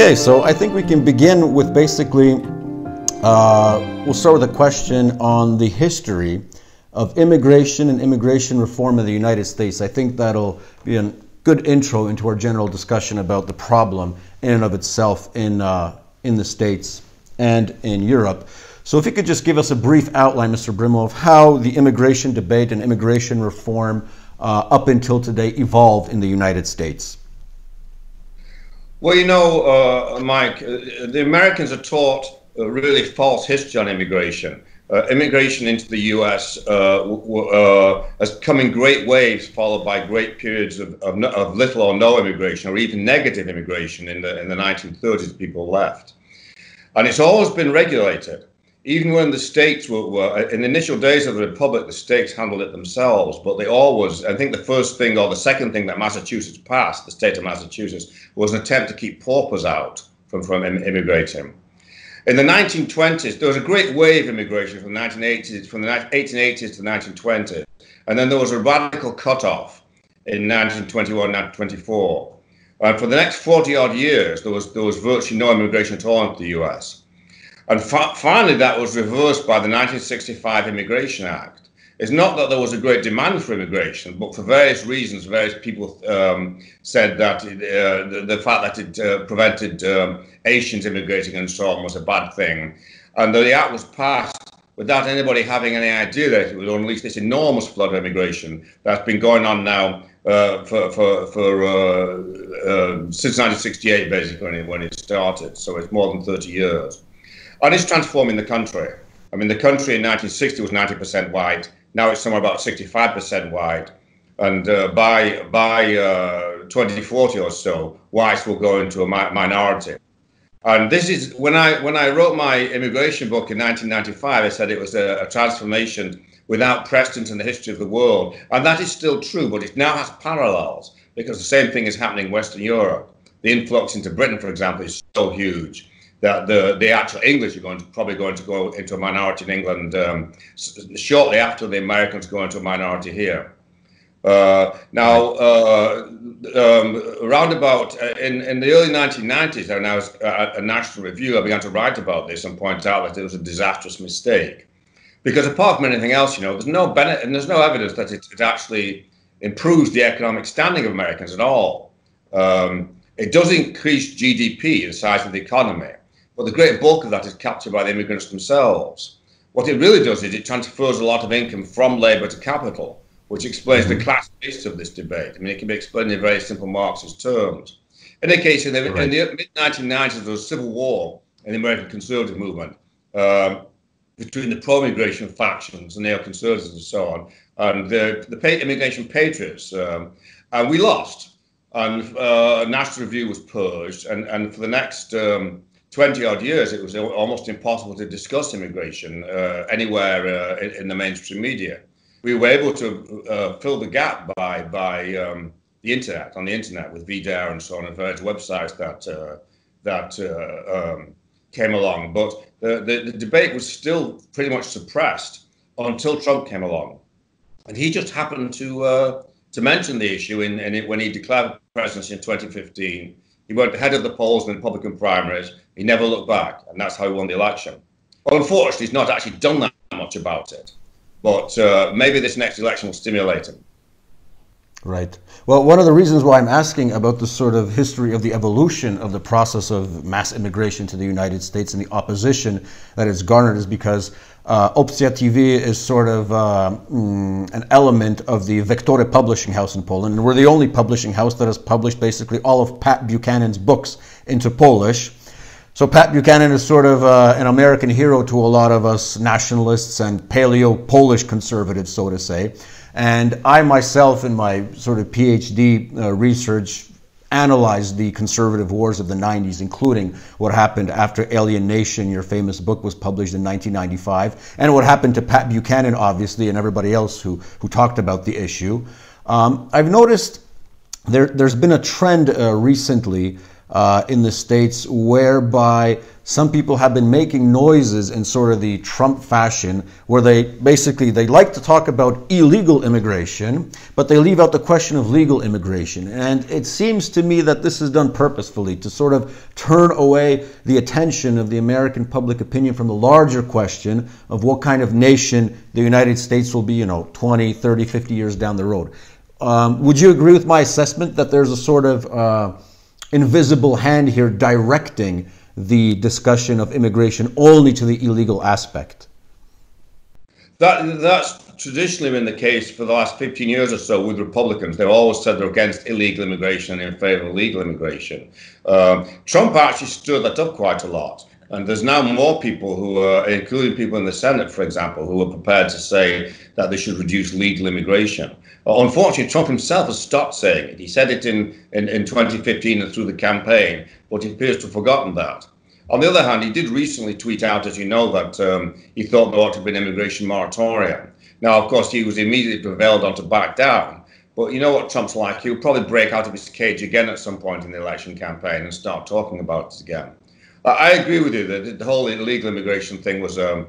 Okay, so I think we can begin with basically, we'll start with a question on the history of immigration and immigration reform in the United States. I think that'll be a good intro into our general discussion about the problem in and of itself in the States and in Europe. So if you could just give us a brief outline, Mr. Brimelow, of how the immigration debate and immigration reform up until today evolved in the United States. Well, you know, Mike, the Americans are taught a really false history on immigration. Immigration into the U.S. Has come in great waves, followed by great periods of little or no immigration, or even negative immigration in the 1930s. People left, and it's always been regulated. Even when the states were in the initial days of the Republic, the states handled it themselves, but they always, I think the first thing or the second thing that Massachusetts passed, the state of Massachusetts, was an attempt to keep paupers out from immigrating. In the 1920s, there was a great wave of immigration from the 1880s to the 1920s, and then there was a radical cutoff in 1921, 1924. And for the next 40-odd years, there was virtually no immigration at all into the U.S. And finally, that was reversed by the 1965 Immigration Act. It's not that there was a great demand for immigration, but for various reasons, various people said that the fact that it prevented Asians immigrating and so on was a bad thing. And the act was passed without anybody having any idea that it would unleash this enormous flood of immigration that's been going on now since 1968, basically, when it started. So it's more than 30 years. And it's transforming the country. I mean, the country in 1960 was 90% white. Now it's somewhere about 65% white. And by 2040 or so, whites will go into a minority. And this is, when I wrote my immigration book in 1995, I said it was a transformation without precedent in the history of the world. And that is still true, but it now has parallels, because the same thing is happening in Western Europe. The influx into Britain, for example, is so huge that the actual English are probably going to go into a minority in England shortly after the Americans go into a minority here. Now, around about in the early 1990s, when I was at a national review, I began to write about this and point out that it was a disastrous mistake. Because apart from anything else, you know, there's no benefit and there's no evidence that it actually improves the economic standing of Americans at all. It does increase GDP, the size of the economy. But the great bulk of that is captured by the immigrants themselves. What it really does is it transfers a lot of income from labor to capital, which explains the class basis of this debate. I mean, it can be explained in very simple Marxist terms. In any case, in the mid-1990s, there was a civil war in the American conservative movement between the pro-immigration factions, the neoconservatives and so on, and the immigration patriots. And we lost. And National Review was purged. And for the next 20-odd years, it was almost impossible to discuss immigration anywhere in the mainstream media. We were able to fill the gap by the internet, on the internet, with VDAR and so on, and various websites that came along. But the debate was still pretty much suppressed until Trump came along, and he just happened to mention the issue when he declared presidency in 2015. He went ahead of the polls in the Republican primaries. He never looked back, and that's how he won the election. Well, unfortunately, he's not actually done that much about it. But maybe this next election will stimulate him. Right. Well, one of the reasons why I'm asking about the sort of history of the evolution of the process of mass immigration to the United States and the opposition that it's garnered is because Opcja TV is sort of an element of the Redaktorem publishing house in Poland. And we're the only publishing house that has published basically all of Pat Buchanan's books into Polish. So Pat Buchanan is sort of an American hero to a lot of us nationalists and paleo-Polish conservatives, so to say. And I myself, in my sort of PhD research, analyzed the conservative wars of the 90s, including what happened after Alienation, your famous book, was published in 1995, and what happened to Pat Buchanan, obviously, and everybody else who talked about the issue. I've noticed there's been a trend recently in the States, whereby some people have been making noises in sort of the Trump fashion, where they like to talk about illegal immigration, but they leave out the question of legal immigration. And it seems to me that this is done purposefully to sort of turn away the attention of the American public opinion from the larger question of what kind of nation the United States will be, 20, 30, 50 years down the road. Would you agree with my assessment that there's a sort of invisible hand here directing the discussion of immigration only to the illegal aspect? That's traditionally been the case for the last 15 years or so with Republicans. They've always said they're against illegal immigration and in favor of legal immigration. Trump actually stood that up quite a lot. And there's now more people who are, including people in the Senate, for example, who are prepared to say that they should reduce legal immigration. Unfortunately, Trump himself has stopped saying it. He said it in 2015 and through the campaign, but he appears to have forgotten that. On the other hand, he did recently tweet out, as you know, that he thought there ought to be an immigration moratorium. Now, of course, he was immediately prevailed on to back down. But you know what Trump's like. He'll probably break out of his cage again at some point in the election campaign and start talking about it again. I agree with you that the whole illegal immigration thing was a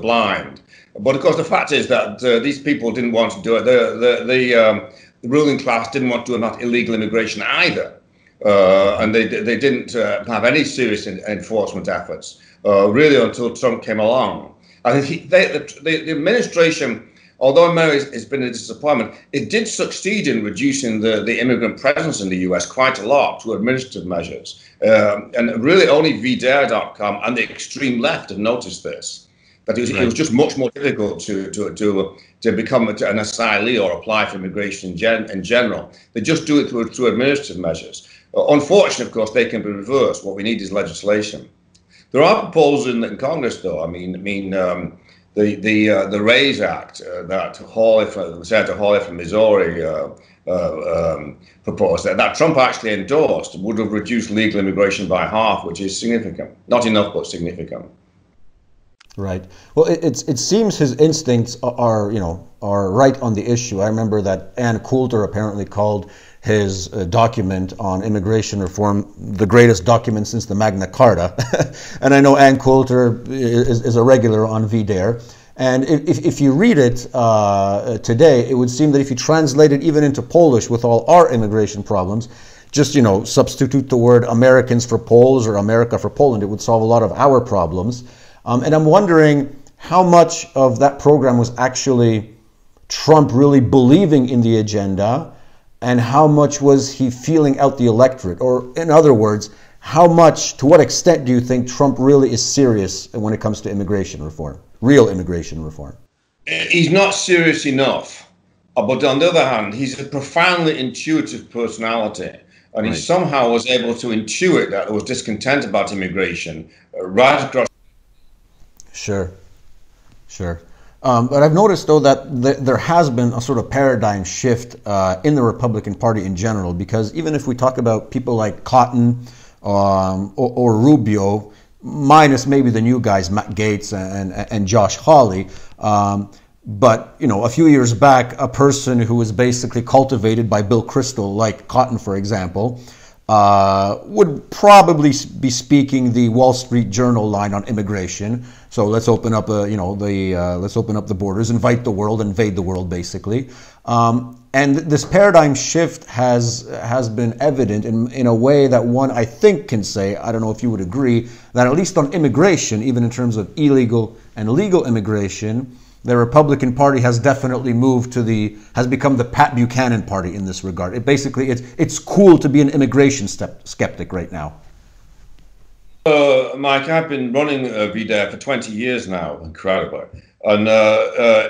blind. But of course, the fact is that these people didn't want to do it. The ruling class didn't want to do that illegal immigration either, and they didn't have any serious enforcement efforts really until Trump came along. I think the administration, although America has been a disappointment, it did succeed in reducing the immigrant presence in the US quite a lot through administrative measures. And really only VDare.com and the extreme left have noticed this, that it was just much more difficult to become an asylee or apply for immigration in general. They just do it through administrative measures. Unfortunately, of course, they can be reversed. What we need is legislation. There are proposals in Congress, though. I mean, the RAISE Act that Senator Hawley from Missouri proposed, that Trump actually endorsed, would have reduced legal immigration by half, which is significant. Not enough, but significant. Right. Well, it seems his instincts are right on the issue. I remember that Ann Coulter apparently called his document on immigration reform the greatest document since the Magna Carta. And I know Ann Coulter is a regular on VDare. And if you read it today, it would seem that if you translate it even into Polish with all our immigration problems, just, substitute the word Americans for Poles or America for Poland, it would solve a lot of our problems. And I'm wondering how much of that program was actually Trump really believing in the agenda, and how much was he feeling out the electorate? Or in other words, to what extent do you think Trump really is serious when it comes to immigration reform, real immigration reform? He's not serious enough. But on the other hand, he's a profoundly intuitive personality. And he somehow was able to intuit that there was discontent about immigration right across. Sure. But I've noticed, though, that there has been a sort of paradigm shift in the Republican Party in general, because even if we talk about people like Cotton or Rubio, minus maybe the new guys, Matt Gaetz and Josh Hawley, but, a few years back, a person who was basically cultivated by Bill Kristol, like Cotton, for example, would probably be speaking the Wall Street Journal line on immigration. So let's open up, let's open up the borders, invite the world, invade the world, basically. And this paradigm shift has been evident in a way that one, I think, can say, I don't know if you would agree, that at least on immigration, even in terms of illegal and legal immigration, the Republican Party has definitely moved has become the Pat Buchanan Party in this regard. It's cool to be an immigration skeptic right now. Mike, I've been running VDare for 20 years now, incredibly. And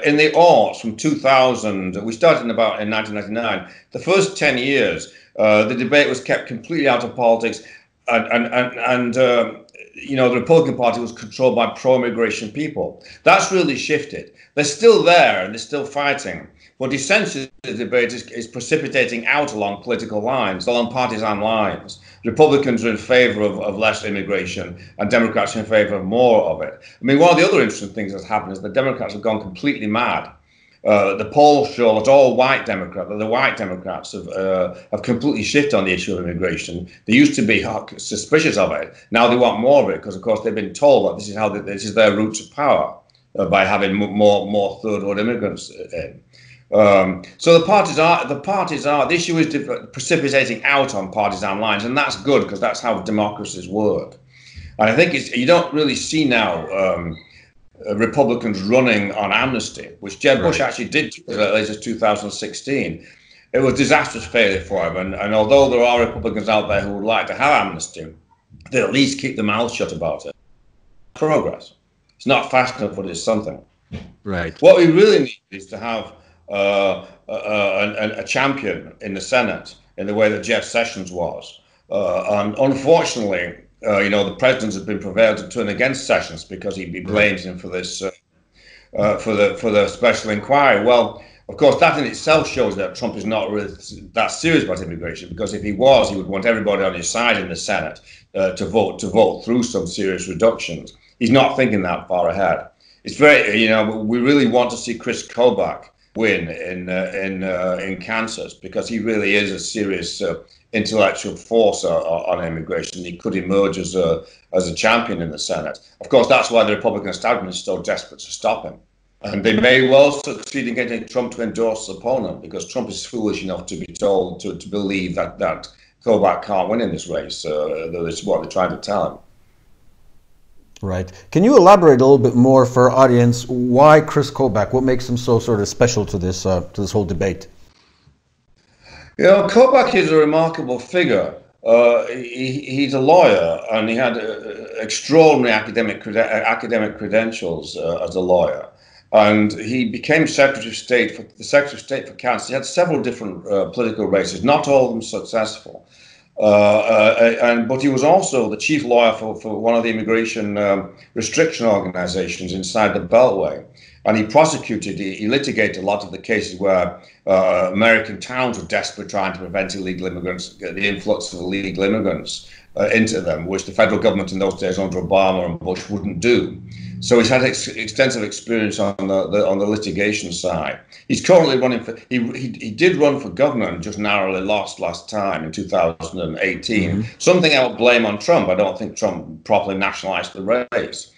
in the aughts, from 2000, we started in 1999. The first 10 years, the debate was kept completely out of politics, and the Republican Party was controlled by pro-immigration people. That's really shifted. They're still there and they're still fighting, but essentially the debate is precipitating out along political lines, along partisan lines. Republicans are in favor of less immigration and Democrats are in favor of more of it. I mean, one of the other interesting things that's happened is the Democrats have gone completely mad. The polls show that all white Democrats have completely shifted on the issue of immigration. They used to be suspicious of it. Now they want more of it because, of course, they've been told that this is their route to power by having more third-world immigrants in. So the issue is precipitating out on partisan lines, and that's good because that's how democracies work. And I think you don't really see now Republicans running on amnesty, which Jeb Bush actually did as late as 2016. It was a disastrous failure for him, and although there are Republicans out there who would like to have amnesty, they at least keep their mouths shut about it. Progress. It's not fast enough, but it's something. Right. What we really need is to have a champion in the Senate in the way that Jeff Sessions was. And unfortunately, the president has been prevailed to turn against Sessions because he blames him for this, for the special inquiry. Well, of course, that in itself shows that Trump is not really that serious about immigration, because if he was, he would want everybody on his side in the Senate to vote through some serious reductions. He's not thinking that far ahead. It's very, we really want to see Chris Kobach win in Kansas, because he really is a serious intellectual force on immigration. He could emerge as a champion in the Senate. Of course, that's why the Republican establishment is so desperate to stop him. And they may well succeed in getting Trump to endorse his opponent, because Trump is foolish enough to be told to believe that Kobach can't win in this race. That's what they're trying to tell him. Right. Can you elaborate a little bit more for our audience? Why Chris Kobach? What makes him so sort of special to this whole debate? Kobach is a remarkable figure. He's a lawyer, and he had extraordinary academic credentials as a lawyer. And he became Secretary of State for Kansas. He had several different political races, not all of them successful. But he was also the chief lawyer for one of the immigration restriction organizations inside the Beltway. And he litigated a lot of the cases where American towns were desperately trying to prevent illegal immigrants, the influx of illegal immigrants into them, which the federal government in those days under Obama and Bush wouldn't do. So he's had extensive experience on the litigation side. He's currently running for, he did run for governor and just narrowly lost last time in 2018. Mm-hmm. Something I would blame on Trump. I don't think Trump properly nationalized the race.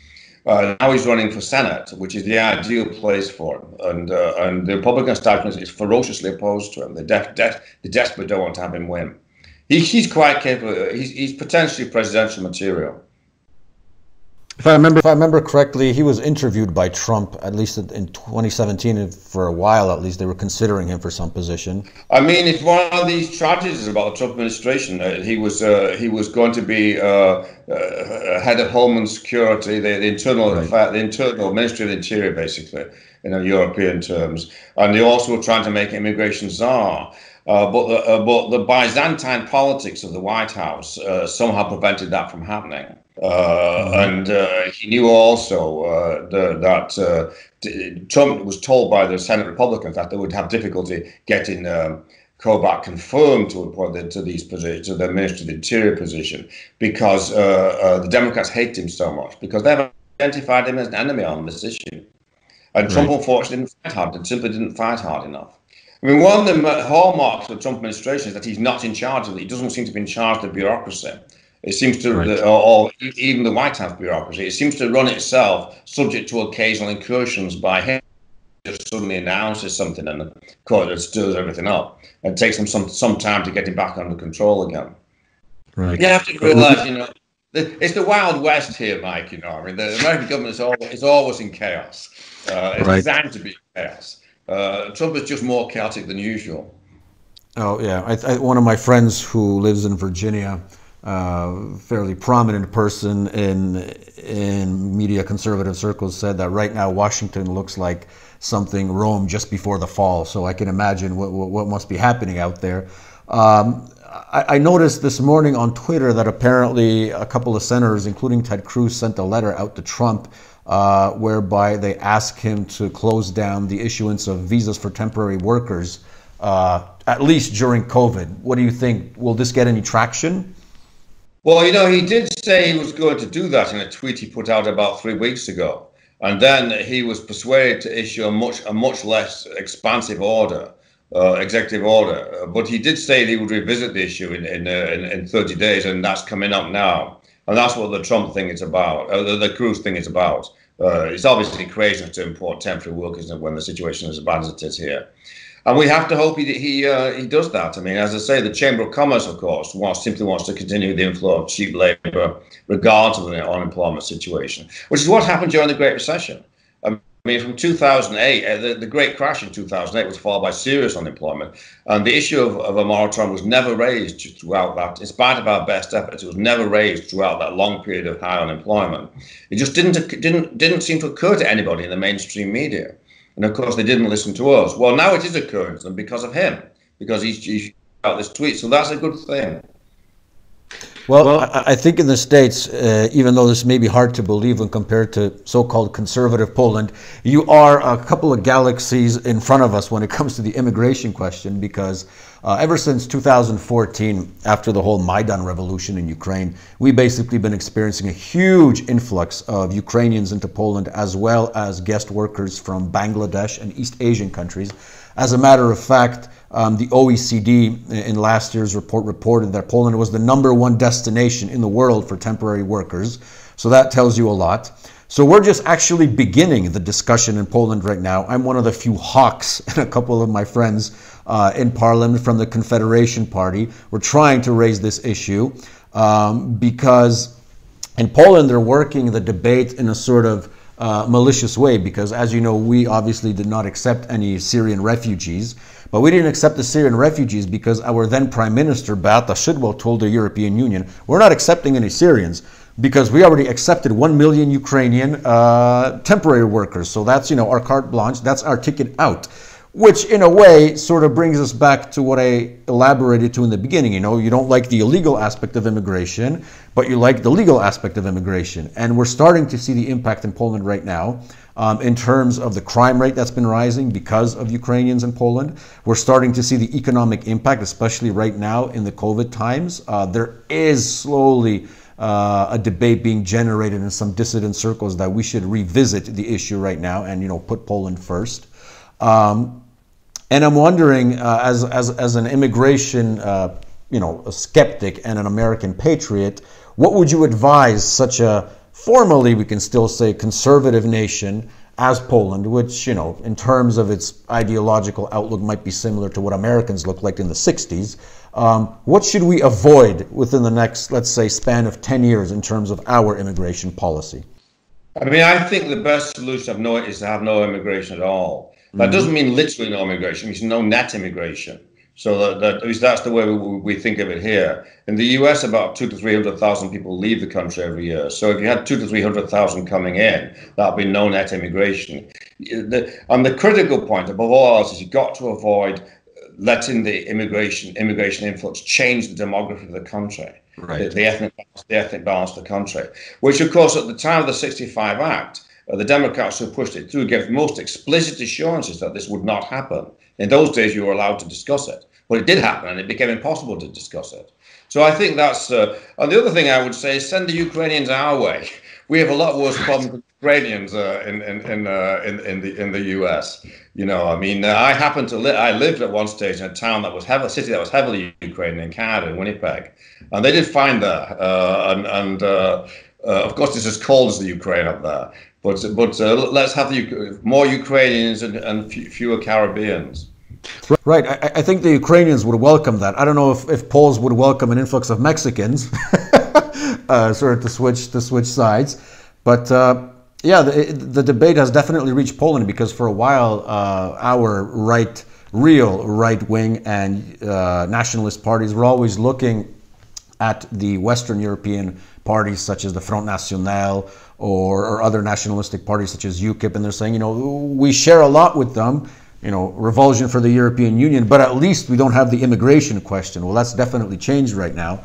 Now he's running for Senate, which is the ideal place for him. And the Republican establishment is ferociously opposed to him. They desperately don't want to have him win. He's quite capable. He's potentially presidential material. If I remember correctly, he was interviewed by Trump, at least in 2017, for a while at least. They were considering him for some position. I mean, it's one of these tragedies about the Trump administration. He was going to be head of Homeland Security, the internal Ministry of the Interior, basically, in European terms. And they also were trying to make immigration czar. But the Byzantine politics of the White House somehow prevented that from happening. And he knew also that Trump was told by the Senate Republicans that they would have difficulty getting Kobach confirmed to these positions, to the Ministry of the Interior position, because the Democrats hate him so much, because they've identified him as an enemy on this issue. And Trump, unfortunately, simply didn't fight hard enough. I mean, one of the hallmarks of the Trump administration is that he's not in charge of it. He doesn't seem to be in charge of bureaucracy. It seems to, or even the White House bureaucracy, it seems to run itself, subject to occasional incursions by him. Just suddenly announces something and the court stirs everything up. It takes him some time to get him back under control again. Right. You have to realize, it's the Wild West here, Mike. I mean, the American government is always in chaos. It's designed to be chaos. Trump is just more chaotic than usual. Oh yeah, one of my friends who lives in Virginia, fairly prominent person in media conservative circles, said that right now Washington looks like something Rome just before the fall. So I can imagine what must be happening out there. I noticed this morning on Twitter that apparently a couple of senators, including Ted Cruz, sent a letter out to Trump whereby they ask him to close down the issuance of visas for temporary workers, at least during COVID. What do you think? Will this get any traction? Well, he did say he was going to do that in a tweet he put out about 3 weeks ago. And then he was persuaded to issue a much less expansive order, executive order. But he did say he would revisit the issue in 30 days, and that's coming up now. And that's what the Trump thing is about, the Cruz thing is about. It's obviously crazy to import temporary workers when the situation is as bad as it is here. And we have to hope he does that. I mean, as I say, the Chamber of Commerce, of course, simply wants to continue the inflow of cheap labor, regardless of the unemployment situation, which is what happened during the Great Recession. I mean, from 2008, the Great Crash in 2008 was followed by serious unemployment. And the issue of a moratorium was never raised throughout that. In spite of our best efforts, it was never raised throughout that long period of high unemployment. It just didn't seem to occur to anybody in the mainstream media. And of course, they didn't listen to us. Well, now it is occurring to them because of him, because he's out this tweet. So that's a good thing. Well, I think in the States, even though this may be hard to believe when compared to so-called conservative Poland, you are a couple of galaxies in front of us when it comes to the immigration question, because ever since 2014, after the whole Maidan revolution in Ukraine, we've basically been experiencing a huge influx of Ukrainians into Poland, as well as guest workers from Bangladesh and East Asian countries. As a matter of fact, the OECD in last year's report reported that Poland was the #1 destination in the world for temporary workers. So that tells you a lot. So we're just actually beginning the discussion in Poland right now. I'm one of the few hawks, and a couple of my friends in Parliament from the Confederation Party were trying to raise this issue because in Poland they're working the debate in a sort of malicious way, because as you know, we obviously did not accept any Syrian refugees, but we didn't accept the Syrian refugees because our then Prime Minister Beata Szydło told the European Union, we're not accepting any Syrians because we already accepted 1 million Ukrainian temporary workers. So that's, you know, our carte blanche, that's our ticket out. Which in a way sort of brings us back to what I elaborated to in the beginning. You know, you don't like the illegal aspect of immigration, but you like the legal aspect of immigration. And we're starting to see the impact in Poland right now in terms of the crime rate that's been rising because of Ukrainians in Poland. We're starting to see the economic impact, especially right now in the COVID times. There is slowly a debate being generated in some dissident circles that we should revisit the issue right now and, you know, put Poland first. And I'm wondering, as an immigration, you know, a skeptic and an American patriot, what would you advise such a formally, we can still say, conservative nation as Poland, which, you know, in terms of its ideological outlook might be similar to what Americans looked like in the 60s. What should we avoid within the next, let's say, span of 10 years in terms of our immigration policy? I mean, I think the best solution is to have no immigration at all. That doesn't mean literally no immigration, it means no net immigration. So at least that's the way we think of it here. In the US, about 200,000 to 300,000 people leave the country every year. So if you had 200,000 to 300,000 coming in, that'd be no net immigration. And the critical point above all else is you've got to avoid letting the immigration influx change the demography of the country. Right. The ethnic balance of the country, which of course at the time of the 65 Act, the Democrats who pushed it through gave most explicit assurances that this would not happen. In those days, you were allowed to discuss it. But it did happen, and it became impossible to discuss it. So I think that's... and the other thing I would say is send the Ukrainians our way. We have a lot worse problems with Ukrainians in the US. You know, I mean, I happened to I lived at one stage in a town that was a city that was heavily Ukrainian in Canada, in Winnipeg. And they did fine there. Of course, it's as cold as the Ukraine up there. But let's have more Ukrainians and fewer Caribbeans. Right. I think the Ukrainians would welcome that. I don't know if Poles would welcome an influx of Mexicans, sort of to switch sides. But yeah, the debate has definitely reached Poland because for a while our real right-wing and nationalist parties were always looking at the Western European parties such as the Front National or other nationalistic parties such as UKIP, and they're saying, you know, we share a lot with them, you know, revulsion for the European Union, but at least we don't have the immigration question. Well, that's definitely changed right now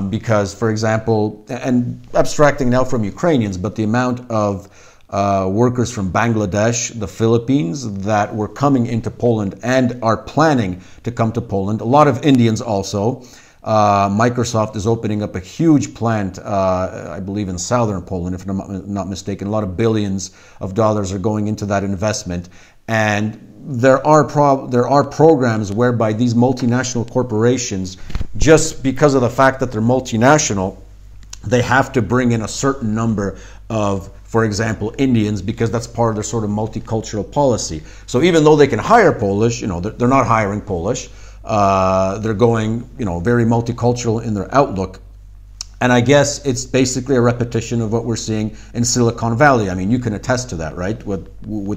because, for example, and abstracting now from Ukrainians, but the amount of workers from Bangladesh, the Philippines that were coming into Poland and are planning to come to Poland, a lot of Indians also, Microsoft is opening up a huge plant, I believe in southern Poland, if I'm not mistaken. A lot of billions of dollars are going into that investment. And there are programs whereby these multinational corporations, just because of the fact that they're multinational, they have to bring in a certain number of, for example, Indians, because that's part of their sort of multicultural policy. So even though they can hire Polish, they're not hiring Polish. They're going, very multicultural in their outlook. And I guess it's basically a repetition of what we're seeing in Silicon Valley. I mean, you can attest to that, right? What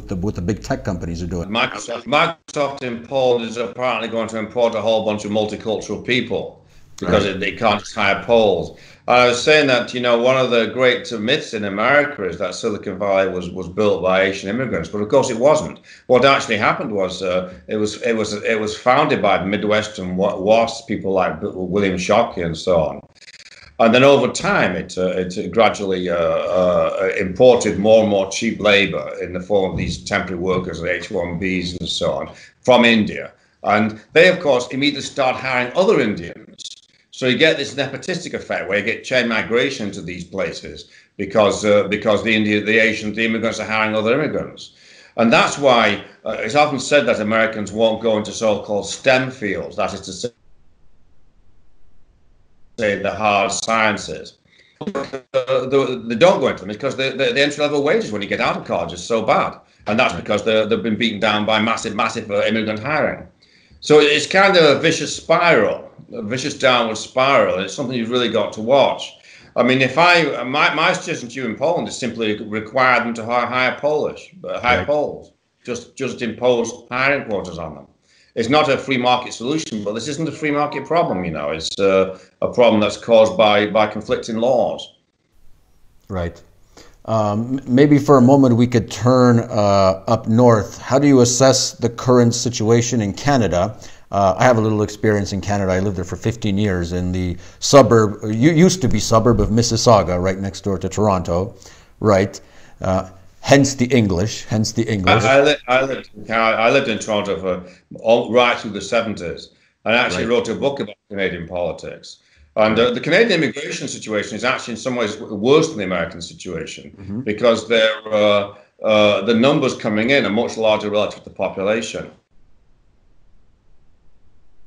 the big tech companies are doing. Microsoft in Poland is apparently going to import a whole bunch of multicultural people because they can't just hire Poles. I was saying that, one of the great myths in America is that Silicon Valley was built by Asian immigrants, but of course it wasn't. What actually happened was it was founded by Midwestern WASP, people like William Shockey and so on. And then over time, it gradually imported more and more cheap labor in the form of these temporary workers, H-1Bs and so on, from India. And they, of course, immediately start hiring other Indians. So you get this nepotistic effect where you get chain migration to these places because the immigrants are hiring other immigrants. And that's why it's often said that Americans won't go into so-called STEM fields, that is to say the hard sciences. They don't go into them because the entry-level wages when you get out of college is so bad. And that's because they've been beaten down by massive immigrant hiring. So it's kind of a vicious spiral, a vicious downward spiral, and it's something you've really got to watch. I mean, my suggestion to you in Poland is simply require them to hire Poles, just impose hiring quotas on them. It's not a free market solution, but this isn't a free market problem, It's a problem that's caused by conflicting laws. Right. Maybe for a moment we could turn up north. How do you assess the current situation in Canada? I have a little experience in Canada. I lived there for 15 years in the suburb, used to be suburb of Mississauga, right next door to Toronto, right? Hence the English. I lived in Toronto for right through the 70s, and actually wrote a book about Canadian politics. And the Canadian immigration situation is actually in some ways worse than the American situation because the numbers coming in are much larger relative to the population.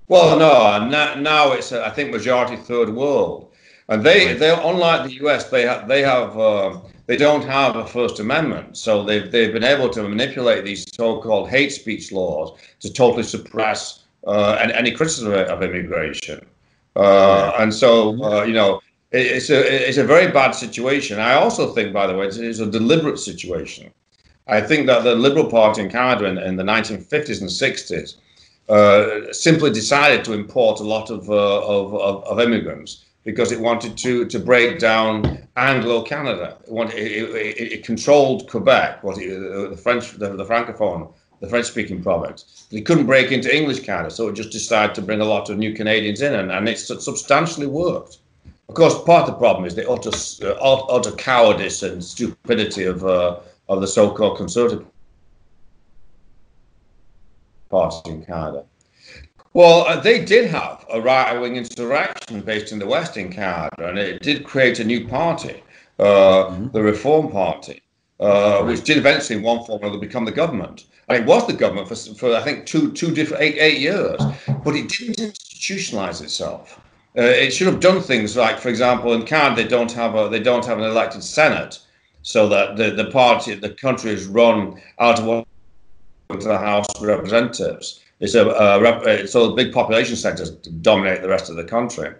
Well, no, now it's I think majority third world, and they unlike the U.S. They don't have a First Amendment, so they've been able to manipulate these so-called hate speech laws to totally suppress any criticism of immigration. And so, it's a very bad situation. I also think, by the way, it's a deliberate situation. I think that the Liberal Party in Canada in the 1950s and 60s simply decided to import a lot of immigrants because it wanted to break down Anglo-Canada. It controlled Quebec, the Francophone, the French-speaking province. It couldn't break into English Canada, so it just decided to bring a lot of new Canadians in, and it substantially worked. Of course, part of the problem is the utter cowardice and stupidity of the so-called Conservative Party in Canada. Well, they did have a right-wing insurrection based in the West in Canada, and it did create a new party, the Reform Party, which did eventually, in one form or another, become the government. And it was the government for I think eight years, but it didn't institutionalize itself. It should have done things like, for example, in Canada they don't have an elected Senate, so that the country is run out of the House of Representatives. So the big population centers dominate the rest of the country,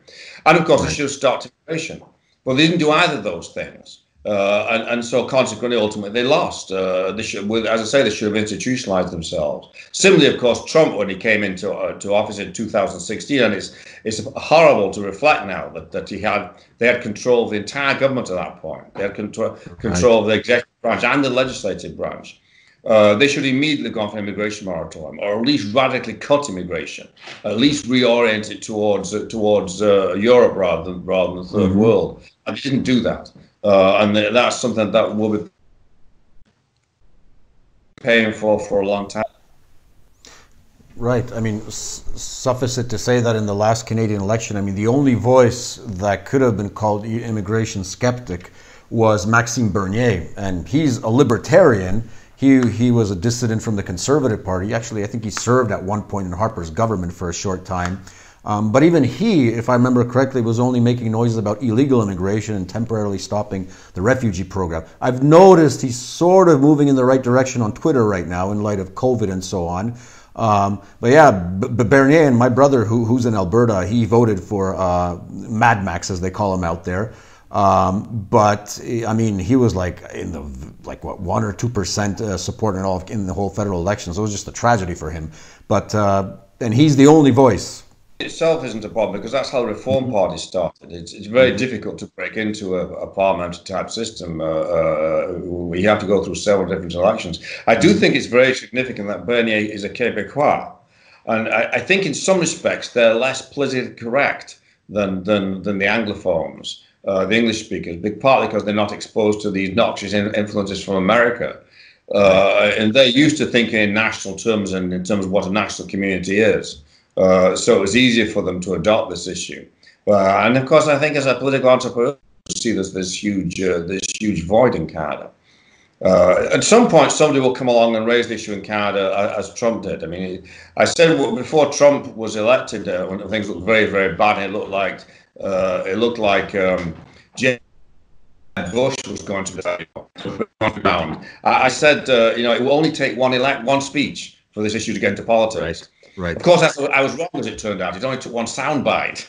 and of course they should have stopped immigration. Well, they didn't do either of those things. And so consequently, ultimately, they lost. As I say, they should have institutionalized themselves. Similarly, of course, Trump, when he came into office in 2016, and it's horrible to reflect now that they had control of the entire government at that point. They had control of the executive branch and the legislative branch. They should immediately go for an immigration moratorium, or at least radically cut immigration, at least reorient it towards Europe rather than the third world. And they didn't do that. And that's something that we'll be paying for a long time. Right. I mean, suffice it to say that in the last Canadian election, I mean, the only voice that could have been called immigration skeptic was Maxime Bernier, and he's a libertarian. He was a dissident from the Conservative Party. Actually, I think he served at one point in Harper's government for a short time. But even he, if I remember correctly, was only making noises about illegal immigration and temporarily stopping the refugee program. I've noticed he's sort of moving in the right direction on Twitter right now in light of COVID and so on. But yeah, Bernier and my brother, who's in Alberta, he voted for Mad Max, as they call him out there. But I mean, he was like in the 1 or 2% support in the whole federal election. So it was just a tragedy for him. But and he's the only voice. Itself isn't a problem because that's how the Reform Party started. It's very difficult to break into a parliamentary type system where you have to go through several different elections. I do think it's very significant that Bernier is a Québécois, and I think in some respects they're less politically correct than the Anglophones, the English speakers, partly because they're not exposed to these noxious influences from America. And they're used to thinking in national terms and in terms of what a national community is. So it was easier for them to adopt this issue. And of course, I think as a political entrepreneur, you see this huge void in Canada. At some point, somebody will come along and raise the issue in Canada as Trump did. I mean, I said before Trump was elected, when things looked very, very bad, and it looked like Jeb Bush was going to be down. I said, it will only take one speech for this issue to get into politics. Right. Of course, I was wrong, as it turned out. It only took one soundbite.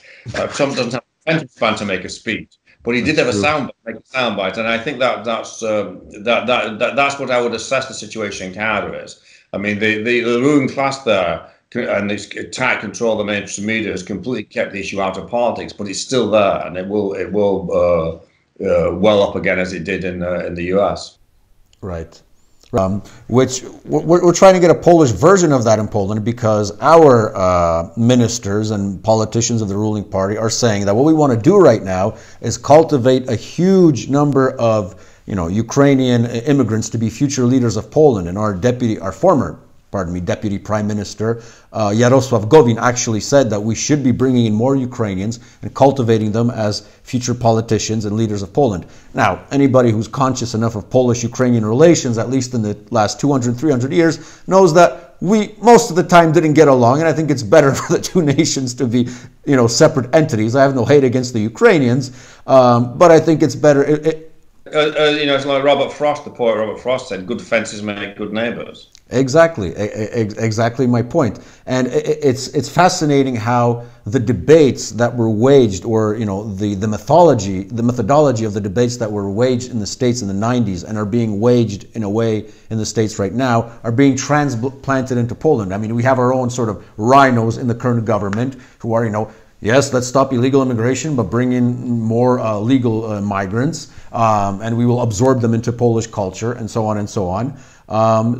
Trump doesn't have a attention span to make a speech, but he did have a soundbite, and I think that's what I would assess the situation in Canada is. I mean, the ruling class there and this tight control of the mainstream media has completely kept the issue out of politics, but it's still there, and it will well up again as it did in the US. Right. Which we're trying to get a Polish version of that in Poland, because our ministers and politicians of the ruling party are saying that what we want to do right now is cultivate a huge number of Ukrainian immigrants to be future leaders of Poland. And our former Deputy Prime Minister Jarosław Gowin actually said that we should be bringing in more Ukrainians and cultivating them as future politicians and leaders of Poland. Now, anybody who's conscious enough of Polish-Ukrainian relations, at least in the last 200, 300 years, knows that we most of the time didn't get along, and I think it's better for the two nations to be, separate entities. I have no hate against the Ukrainians, but I think it's better. It's like Robert Frost, the poet Robert Frost said, "Good fences make good neighbors." Exactly my point. And it's fascinating how the debates that were waged, or the methodology of the debates that were waged in the States in the 90s and are being waged in a way in the States right now are being transplanted into Poland. I mean, we have our own sort of rhinos in the current government who are, yes, let's stop illegal immigration, but bring in more legal migrants, and we will absorb them into Polish culture, and so on and so on.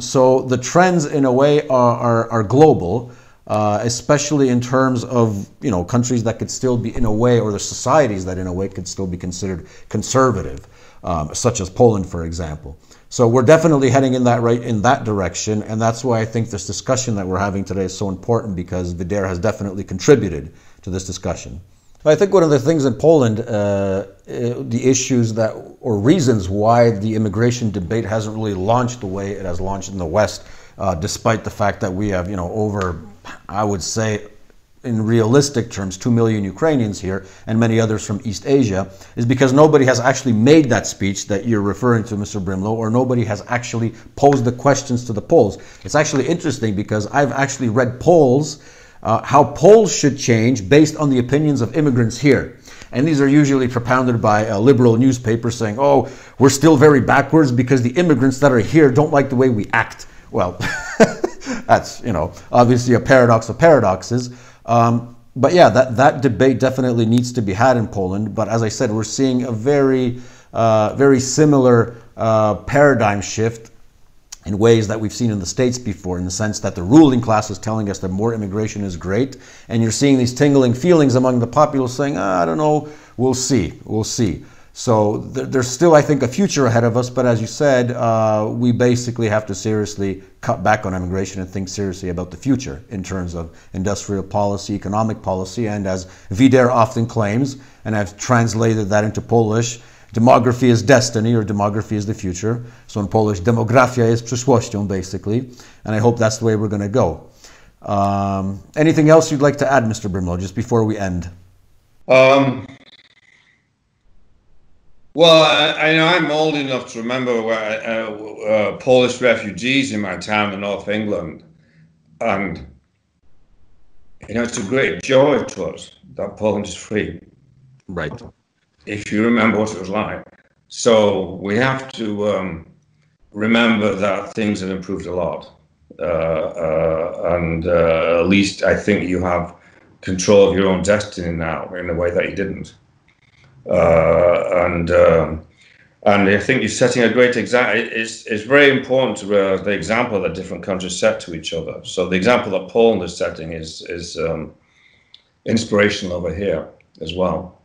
So the trends, in a way, are global, especially in terms of countries that could still be, in a way, or the societies that, in a way, could still be considered conservative, such as Poland, for example. So we're definitely heading in that direction, and that's why I think this discussion that we're having today is so important, because Vidar has definitely contributed to this discussion. I think one of the things in Poland, the issues or reasons why the immigration debate hasn't really launched the way it has launched in the West, despite the fact that we have, over, I would say, in realistic terms, 2 million Ukrainians here and many others from East Asia, is because nobody has actually made that speech that you're referring to, Mr. Brimelow, or nobody has actually posed the questions to the Poles. It's actually interesting because I've actually read polls, how polls should change based on the opinions of immigrants here. And these are usually propounded by liberal newspapers saying, oh, we're still very backwards because the immigrants that are here don't like the way we act. Well, that's, obviously a paradox of paradoxes. But yeah, that debate definitely needs to be had in Poland. But as I said, we're seeing a very similar paradigm shift in ways that we've seen in the States before, in the sense that the ruling class is telling us that more immigration is great, and you're seeing these tingling feelings among the populace saying, I don't know, we'll see. So there's still, I think, a future ahead of us, but as you said, we basically have to seriously cut back on immigration and think seriously about the future in terms of industrial policy, economic policy, and as Wider often claims, and I've translated that into Polish, demography is destiny, or demography is the future. So in Polish, demografia jest przeszłością, basically, and I hope that's the way we're going to go. Anything else you'd like to add, Mr. Brimelow, just before we end? Well, I'm old enough to remember Polish refugees in my town in North England, and it's a great joy to us that Poland is free. Right. If you remember what it was like. So we have to remember that things have improved a lot, and at least I think you have control of your own destiny now in a way that you didn't. And I think you're setting a great example. It's very important to the example that different countries set to each other. So the example that Poland is setting is inspirational over here as well.